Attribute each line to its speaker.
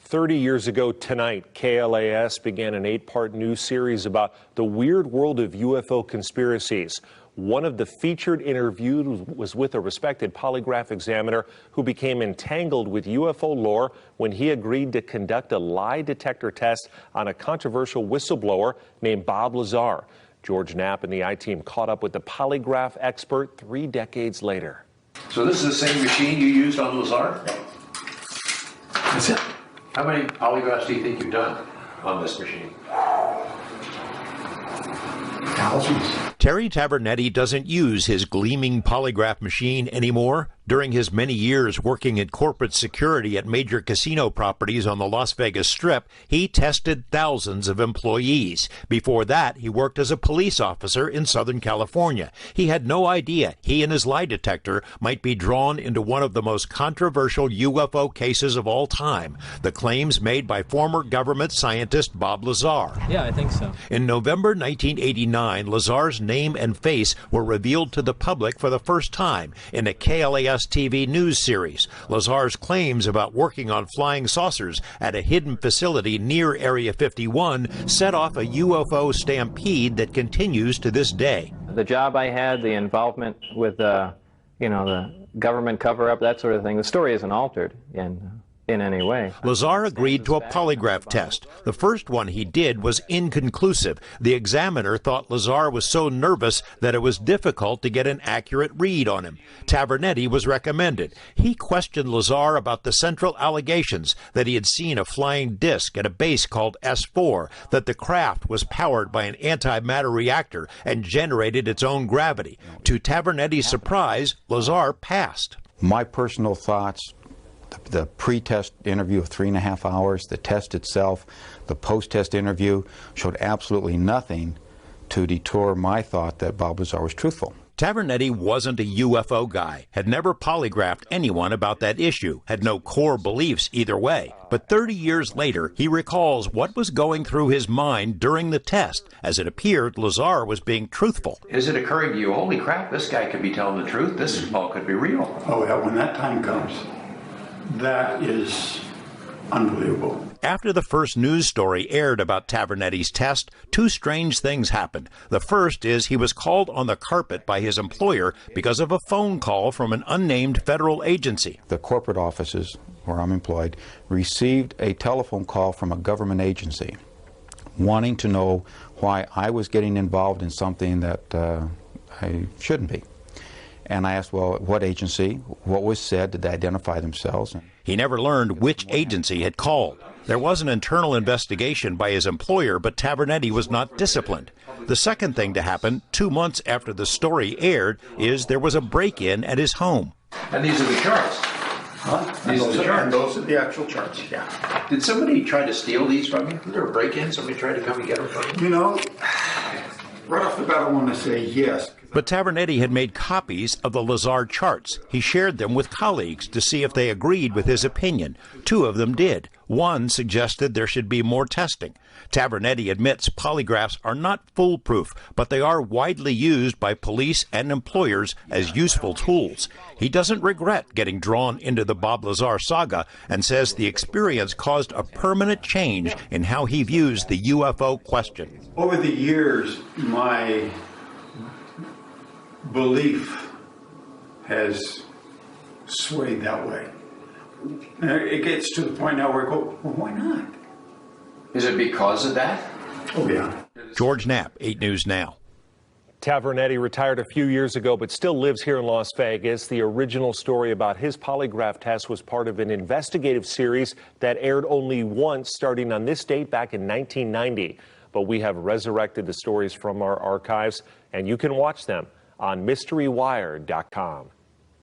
Speaker 1: 30 years ago tonight, KLAS began an 8-part news series about the weird world of UFO conspiracies. One of the featured interviews was with a respected polygraph examiner who became entangled with UFO lore when he agreed to conduct a lie detector test on a controversial whistleblower named Bob Lazar. George Knapp and the I-Team caught up with the polygraph expert 3 decades later.
Speaker 2: So this is the same machine you used on Lazar?
Speaker 3: That's it.
Speaker 2: How many polygraphs do you think you've done on this machine?
Speaker 3: Thousands.
Speaker 4: Terry Tavernetti doesn't use his gleaming polygraph machine anymore. During his many years working in corporate security at major casino properties on the Las Vegas Strip, he tested thousands of employees. Before that, he worked as a police officer in Southern California. He had no idea he and his lie detector might be drawn into one of the most controversial UFO cases of all time, the claims made by former government scientist Bob Lazar.
Speaker 5: Yeah, I think so.
Speaker 4: In November 1989, Lazar's name and face were revealed to the public for the first time in a KLAS TV news series. Lazar's claims about working on flying saucers at a hidden facility near Area 51 set off a UFO stampede that continues to this day.
Speaker 5: The job I had, the involvement with, the government cover-up, that sort of thing, the story isn't altered in any way.
Speaker 4: Lazar agreed to a polygraph test. The first one he did was inconclusive. The examiner thought Lazar was so nervous that it was difficult to get an accurate read on him. Tavernetti was recommended. He questioned Lazar about the central allegations that he had seen a flying disc at a base called S4, that the craft was powered by an antimatter reactor and generated its own gravity. To Tavernetti's surprise, Lazar passed.
Speaker 6: My personal thoughts, the pre-test interview of 3.5 hours, the test itself, the post-test interview showed absolutely nothing to detour my thought that Bob Lazar was truthful.
Speaker 4: Tavernetti wasn't a UFO guy, had never polygraphed anyone about that issue, had no core beliefs either way. But 30 years later, he recalls what was going through his mind during the test. As it appeared, Lazar was being truthful.
Speaker 2: Is it occurring to you, holy crap, this guy could be telling the truth, this all could be real?
Speaker 3: Oh yeah, when that time comes, that is unbelievable.
Speaker 4: After the first news story aired about Tavernetti's test, 2 strange things happened. The first is he was called on the carpet by his employer because of a phone call from an unnamed federal agency.
Speaker 6: The corporate offices where I'm employed received a telephone call from a government agency wanting to know why I was getting involved in something that I shouldn't be. And I asked, well, what agency? What was said? Did they identify themselves?
Speaker 4: He never learned which agency had called. There was an internal investigation by his employer, but Tavernetti was not disciplined. The second thing to happen 2 months after the story aired is there was a break-in at his home.
Speaker 2: And these are the charts. These are the charts.
Speaker 3: Those are the actual charts, yeah.
Speaker 2: Did somebody try to steal these from you? Was there a break-in? Somebody tried to come and get them from you?
Speaker 3: You know, right off the bat I want to say yes.
Speaker 4: But Tavernetti had made copies of the Lazar charts. He shared them with colleagues to see if they agreed with his opinion. 2 of them did. One suggested there should be more testing. Tavernetti admits polygraphs are not foolproof, but they are widely used by police and employers as useful tools. He doesn't regret getting drawn into the Bob Lazar saga and says the experience caused a permanent change in how he views the UFO question.
Speaker 3: Over the years, my belief has swayed that way. It gets to the point now where I go, well, why not?
Speaker 2: Is it because of that?
Speaker 3: Oh, yeah.
Speaker 4: George Knapp, 8 News Now.
Speaker 1: Tavernetti retired a few years ago, but still lives here in Las Vegas. The original story about his polygraph test was part of an investigative series that aired only once, starting on this date back in 1990. But we have resurrected the stories from our archives, and you can watch them on MysteryWire.com.